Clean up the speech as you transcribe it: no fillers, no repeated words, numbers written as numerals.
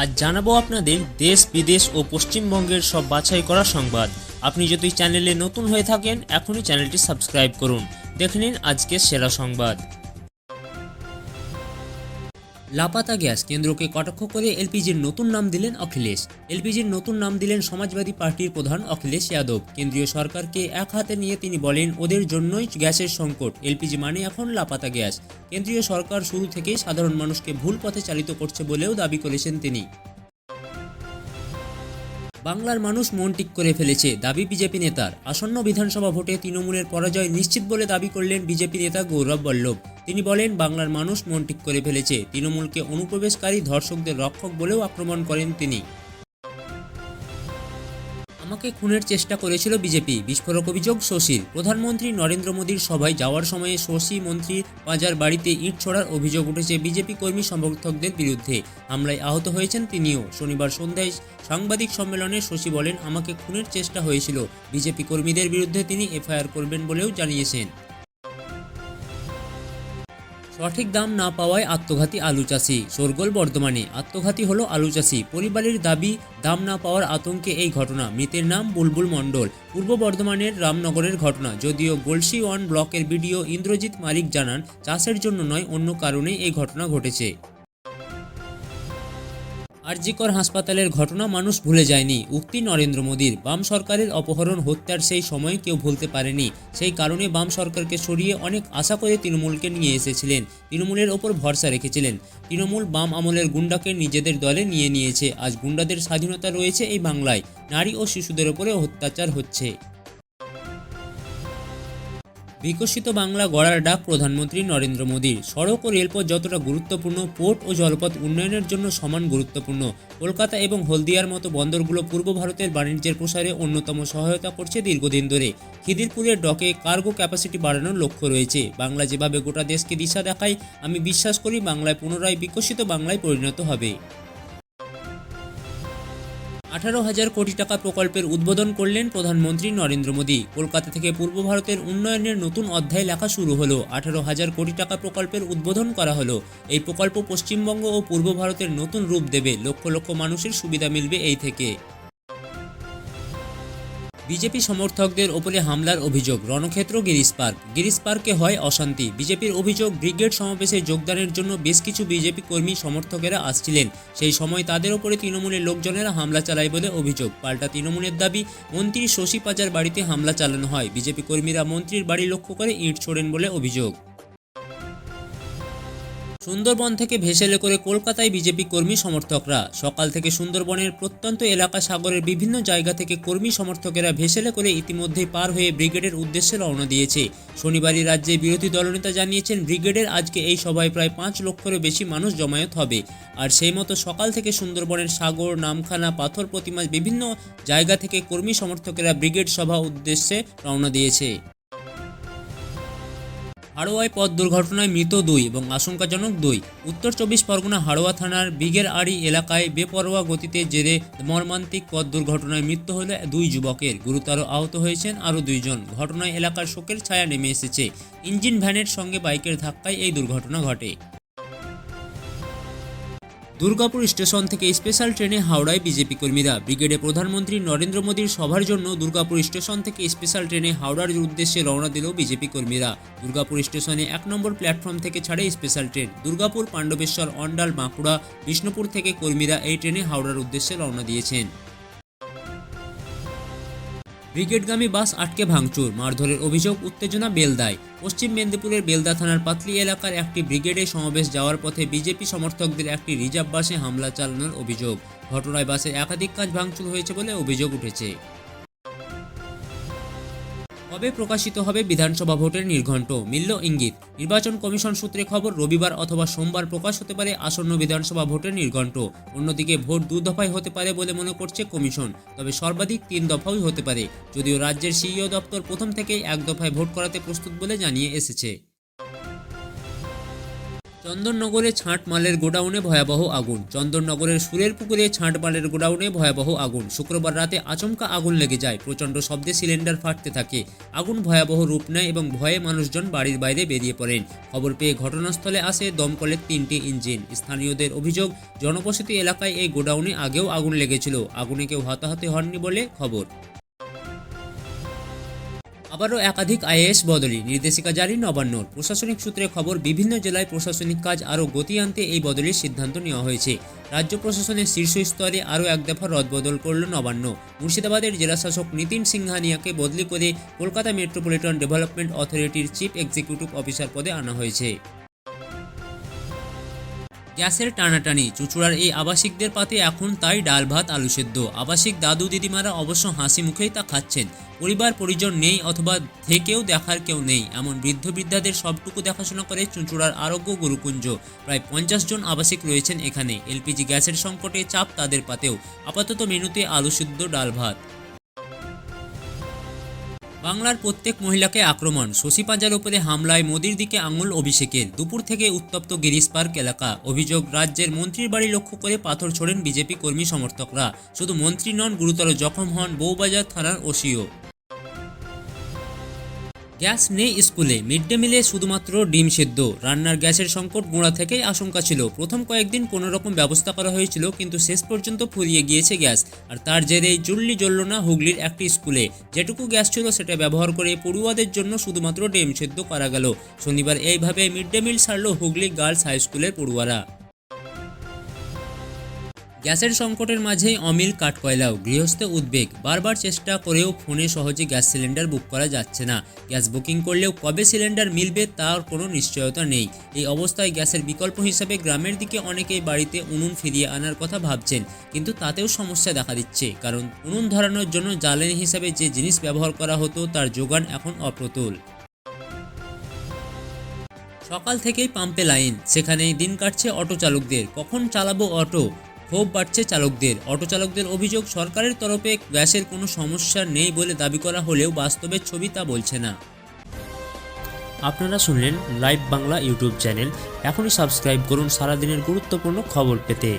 আজ জানাবো আপনাদের দেশ বিদেশ ও পশ্চিমবঙ্গের সব বাছাই করা সংবাদ। আপনি যদি চ্যানেলে নতুন হয়ে থাকেন এখনই চ্যানেলটি সাবস্ক্রাইব করুন। দেখে নিন আজকের সেরা সংবাদ। লাপাতা গ্যাস কেন্দ্রকে কটাক্ষ করে এলপিজির নতুন নাম দিলেন অখিলেশ। এলপিজির নতুন নাম দিলেন সমাজবাদী পার্টির প্রধান অখিলেশ যাদব। কেন্দ্রীয় সরকারকে এক হাতে নিয়ে তিনি বলেন, ওদের জন্যই গ্যাসের সংকট, এলপিজি মানে এখন লাপাতা গ্যাস। কেন্দ্রীয় সরকার শুরু থেকেই সাধারণ মানুষকে ভুল পথে চালিত করছে বলেও দাবি করেছেন তিনি। বাংলার মানুষ মন ঠিক করে ফেলেছে, দাবি বিজেপি নেতার। আসন্ন বিধানসভা ভোটে তৃণমূলের পরাজয় নিশ্চিত বলে দাবি করলেন বিজেপি নেতা গৌরব বল্লভ। তিনি বলেন, বাংলার মানুষ মন ঠিক করে ফেলেছে। তৃণমূলকে অনুপ্রবেশকারী ধর্ষকদের রক্ষক বলেও আক্রমণ করেন তিনি। আমাকে খুনের চেষ্টা করেছিল বিজেপি, বিস্ফোরক অভিযোগ শশীর। প্রধানমন্ত্রী নরেন্দ্র মোদীর সভায় যাওয়ার সময়ে শশী মন্ত্রী পাঁজার বাড়িতে ইট ছোড়ার অভিযোগ উঠেছে বিজেপি কর্মী সমর্থকদের বিরুদ্ধে। হামলায় আহত হয়েছেন তিনিও। শনিবার সন্ধ্যায় সাংবাদিক সম্মেলনে শশী বলেন, আমাকে খুনের চেষ্টা হয়েছিল। বিজেপি কর্মীদের বিরুদ্ধে তিনি এফআইআর করবেন বলেও জানিয়েছেন। সঠিক দাম না পাওয়ায় আত্মঘাতী আলু চাষি, শোরগোল বর্ধমানে। আত্মঘাতী হলো আলু চাষি, পরিবারের দাবি দাম না পাওয়ার আতঙ্কে এই ঘটনা। মৃতের নাম বুলবুল মণ্ডল, পূর্ব বর্ধমানের রামনগরের ঘটনা। যদিও গলসি 1 ব্লকের বিডিও ইন্দ্রজিৎ মালিক জানান, চাষের জন্য নয়, অন্য কারণেই এই ঘটনা ঘটেছে। আরজিকর হাসপাতালের ঘটনা মানুষ ভুলে যায়নি, উক্তি নরেন্দ্র মোদীর। বাম সরকারের অপহরণ হত্যার সেই সময় কেউ ভুলতে পারেনি। সেই কারণে বাম সরকারকে সরিয়ে অনেক আশা করে তৃণমূলকে নিয়ে এসেছিলেন, তৃণমূলের ওপর ভরসা রেখেছিলেন। তৃণমূল বাম আমলের গুন্ডাকে নিজেদের দলে নিয়েছে। আজ গুন্ডাদের স্বাধীনতা রয়েছে এই বাংলায়, নারী ও শিশুদের ওপরে অত্যাচার হচ্ছে। বিকশিত বাংলা গড়ার ডাক প্রধানমন্ত্রী নরেন্দ্র মোদীর। সড়ক ও রেলপথ যতটা গুরুত্বপূর্ণ, পোর্ট ও জলপথ উন্নয়নের জন্য সমান গুরুত্বপূর্ণ। কলকাতা এবং হলদিয়ার মতো বন্দরগুলো পূর্ব ভারতের বাণিজ্যের প্রসারে অন্যতম সহায়তা করছে দীর্ঘদিন ধরে। খিদিরপুরের ডকে কার্গো ক্যাপাসিটি বাড়ানোর লক্ষ্য রয়েছে। বাংলা যেভাবে গোটা দেশকে দিশা দেখায়, আমি বিশ্বাস করি বাংলায় পুনরায় বিকশিত বাংলায় পরিণত হবে। 18,000 কোটি টাকা প্রকল্পের উদ্বোধন করলেন প্রধানমন্ত্রী নরেন্দ্র মোদী। কলকাতা থেকে পূর্ব ভারতের উন্নয়নের নতুন অধ্যায় লেখা শুরু হলো। 18,000 কোটি টাকা প্রকল্পের উদ্বোধন করা হলো। এই প্রকল্প পশ্চিমবঙ্গ ও পূর্ব ভারতের নতুন রূপ দেবে। লক্ষ লক্ষ মানুষের সুবিধা মিলবে এই থেকে। বিজেপি সমর্থকদের ওপরে হামলার অভিযোগ, রণক্ষেত্র গিরিশ পার্কে হয় অশান্তি। বিজেপির অভিযোগ, ব্রিগেড সমাবেশে যোগদানের জন্য বেশ কিছু বিজেপি কর্মী সমর্থকেরা আসছিলেন। সেই সময় তাদের ওপরে তৃণমূলের লোকজনেরা হামলা চালায় বলে অভিযোগ। পাল্টা তৃণমূলের দাবি, মন্ত্রী শশী পাঁজার বাড়িতে হামলা চালানো হয়। বিজেপি কর্মীরা মন্ত্রীর বাড়ি লক্ষ্য করে ইট ছোড়েন বলে অভিযোগ। সুন্দরবন থেকে ভেসেলে করে কলকাতায় বিজেপি কর্মী সমর্থকরা। সকাল থেকে সুন্দরবনের প্রত্যন্ত এলাকা সাগরের বিভিন্ন জায়গা থেকে কর্মী সমর্থকেরা ভেসেলে করে ইতিমধ্যেই পার হয়ে ব্রিগেডের উদ্দেশ্যে রওনা দিয়েছে। শনিবারই রাজ্যে বিরোধী দলনেতা জানিয়েছেন, ব্রিগেডের আজকে এই সভায় প্রায় 5 লক্ষেরও বেশি মানুষ জমায়েত হবে। আর সেই মতো সকাল থেকে সুন্দরবনের সাগর, নামখানা, পাথর প্রতিমা বিভিন্ন জায়গা থেকে কর্মী সমর্থকেরা ব্রিগেড সভা উদ্দেশ্যে রওনা দিয়েছে। হাড়োয়ায় পথ দুর্ঘটনায় মৃত 2 এবং আশঙ্কাজনক 2। উত্তর 24 পরগনা হাড়োয়া থানার বিগের আড়ি এলাকায় বেপরোয়া গতিতে জেরে মর্মান্তিক পথ দুর্ঘটনায় মৃত্যু হল 2 যুবকের। গুরুতর আহত হয়েছেন আরও 2 জন। ঘটনায় এলাকার শোকের ছায়া নেমে এসেছে। ইঞ্জিন ভ্যানের সঙ্গে বাইকের ধাক্কায় এই দুর্ঘটনা ঘটে। দুর্গাপুর স্টেশন থেকে স্পেশাল ট্রেনে হাওড়ায় বিজেপি কর্মীরা। ব্রিগেডে প্রধানমন্ত্রী নরেন্দ্র মোদীর সভার জন্য দুর্গাপুর স্টেশন থেকে স্পেশাল ট্রেনে হাওড়ার উদ্দেশ্যে রওনা দিল বিজেপি কর্মীরা। দুর্গাপুর স্টেশনে 1 নম্বর প্ল্যাটফর্ম থেকে ছাড়ে স্পেশাল ট্রেন। দুর্গাপুর, পাণ্ডবেশ্বর, অন্ডাল, বাঁকুড়া, বিষ্ণুপুর থেকে কর্মীরা এই ট্রেনে হাওড়ার উদ্দেশ্যে রওনা দিয়েছেন। ব্রিগেডগামী বাস আটকে ভাঙচুর, মারধরের অভিযোগ, উত্তেজনা বেলদায়। পশ্চিম মেদিনীপুরের বেলদা থানার পাতলি এলাকার একটি ব্রিগেডে সমাবেশ যাওয়ার পথে বিজেপি সমর্থকদের একটি রিজার্ভ বাসে হামলা চালানোর অভিযোগ। ঘটনায় বাসে একাধিক কাজ ভাঙচুর হয়েছে বলে অভিযোগ উঠেছে। কবে প্রকাশিত হবে বিধানসভা ভোটের নির্ঘণ্ট, মিলল ইঙ্গিত। নির্বাচন কমিশন সূত্রে খবর, রবিবার অথবা সোমবার প্রকাশ হতে পারে আসন্ন বিধানসভা ভোটের নির্ঘণ্ট। অন্যদিকে ভোট 2 দফায় হতে পারে বলে মনে করছে কমিশন, তবে সর্বাধিক 3 দফাও হতে পারে। যদিও রাজ্যের সিইও দপ্তর প্রথম থেকেই 1 দফায় ভোট করাতে প্রস্তুত বলে জানিয়ে এসেছে। চন্দননগরে ছাঁট মালের গোডাউনে ভয়াবহ আগুন। চন্দননগরের সুরের পুকুরে ছাঁট মালের গোডাউনে ভয়াবহ আগুন। শুক্রবার রাতে আচমকা আগুন লেগে যায়। প্রচণ্ড শব্দে সিলিন্ডার ফাটতে থাকে। আগুন ভয়াবহ রূপ নেয় এবং ভয়ে মানুষজন বাড়ির বাইরে বেরিয়ে পড়েন। খবর পেয়ে ঘটনাস্থলে আসে দমকলের 3টি ইঞ্জিন। স্থানীয়দের অভিযোগ, জনবসতি এলাকায় এই গোডাউনে আগেও আগুন লেগেছিল। আগুনে কেউ হতাহত হননি বলে খবর। আবারও একাধিক আইএএস বদলি, নির্দেশিকা জারি নবান্নর। প্রশাসনিক সূত্রে খবর, বিভিন্ন জেলায় প্রশাসনিক কাজ আরও গতি আনতে এই বদলির সিদ্ধান্ত নেওয়া হয়েছে। রাজ্য প্রশাসনের শীর্ষ স্তরে আরও এক দফা রদবদল করল নবান্ন। মুর্শিদাবাদের জেলাশাসক নিতিন সিংহানিয়াকে বদলি করে কলকাতা মেট্রোপলিটন ডেভেলপমেন্ট অথরিটির চিফ এক্সিকিউটিভ অফিসার পদে আনা হয়েছে। গ্যাসের টানাটানি, চুঁচুড়ার এই আবাসিকদের পাতে এখন তাই ডাল ভাত আলু সেদ্ধ। আবাসিক দাদু দিদিমারা অবশ্য হাসি মুখেই তা খাচ্ছেন। পরিবার পরিজন নেই অথবা থেকেও দেখার কেউ নেই এমন বৃদ্ধ বৃদ্ধাদের সবটুকু দেখাশোনা করে চুঁচুড়ার আরোগ্য গুরুকুঞ্জ। প্রায় 50 জন আবাসিক রয়েছেন এখানে। এলপিজি গ্যাসের সংকটে চাপ তাদের পাতেও। আপাতত মেনুতে আলু সেদ্ধ, ডাল ভাত। বাংলার প্রত্যেক মহিলাকে আক্রমণ, শশী পাঁজার উপরে হামলায় মোদির দিকে আঙুল অভিষেকের। দুপুর থেকে উত্তপ্ত গিরিশ পার্ক এলাকা। অভিযোগ, রাজ্যের মন্ত্রীর বাড়ি লক্ষ্য করে পাথর ছোড়েন বিজেপি কর্মী সমর্থকরা। শুধু মন্ত্রী নন, গুরুতর জখম হন বউবাজার থানার ওসিও। গ্যাস নেই স্কুলে, মিড ডে মিলে শুধুমাত্র ডিম সেদ্ধ। রান্নার গ্যাসের সংকট গোড়া থেকেই আশঙ্কা ছিল। প্রথম কয়েকদিন কোনো রকম ব্যবস্থা করা হয়েছিল, কিন্তু শেষ পর্যন্ত ফুরিয়ে গিয়েছে গ্যাস। আর তার জেরেই চুল্লি জ্বলল না হুগলির একটি স্কুলে। যেটুকু গ্যাস ছিল সেটা ব্যবহার করে পড়ুয়াদের জন্য শুধুমাত্র ডিম সেদ্ধ করা গেল। শনিবার এইভাবে মিড ডে মিল সারল হুগলি গার্লস হাই স্কুলের পড়ুয়ারা। গ্যাসের সংকটের মাঝেই অমিল কাঠকয়লাও, গৃহস্থে উদ্বেগ। বারবার চেষ্টা করেও ফোনে সহজে গ্যাস সিলিন্ডার বুক করা যাচ্ছে না। গ্যাস বুকিং করলেও কবে সিলিন্ডার মিলবে তার কোনো নিশ্চয়তা নেই। এই অবস্থায় গ্যাসের বিকল্প হিসাবে গ্রামের দিকে অনেকেই বাড়িতে উনুন ফিরিয়ে আনার কথা ভাবছেন, কিন্তু তাতেও সমস্যা দেখা দিচ্ছে। কারণ উনুন ধরানোর জন্য জ্বালানি হিসাবে যে জিনিস ব্যবহার করা হতো তার যোগান এখন অপ্রতুল। সকাল থেকেই পাম্পে লাইন, সেখানেই দিন কাটছে অটো চালকদের। কখন চালাবো অটো, ক্ষোভ বাড়ছে চালকদের। অটো চালকদের অভিযোগ, সরকারের তরফে গ্যাসের কোনো সমস্যা নেই বলে দাবি করা হলেও বাস্তবের ছবি তা বলছে না। আপনারা শুনলেন লাইভ বাংলা ইউটিউব চ্যানেল। এখনই সাবস্ক্রাইব করুন সারাদিনের গুরুত্বপূর্ণ খবর পেতে।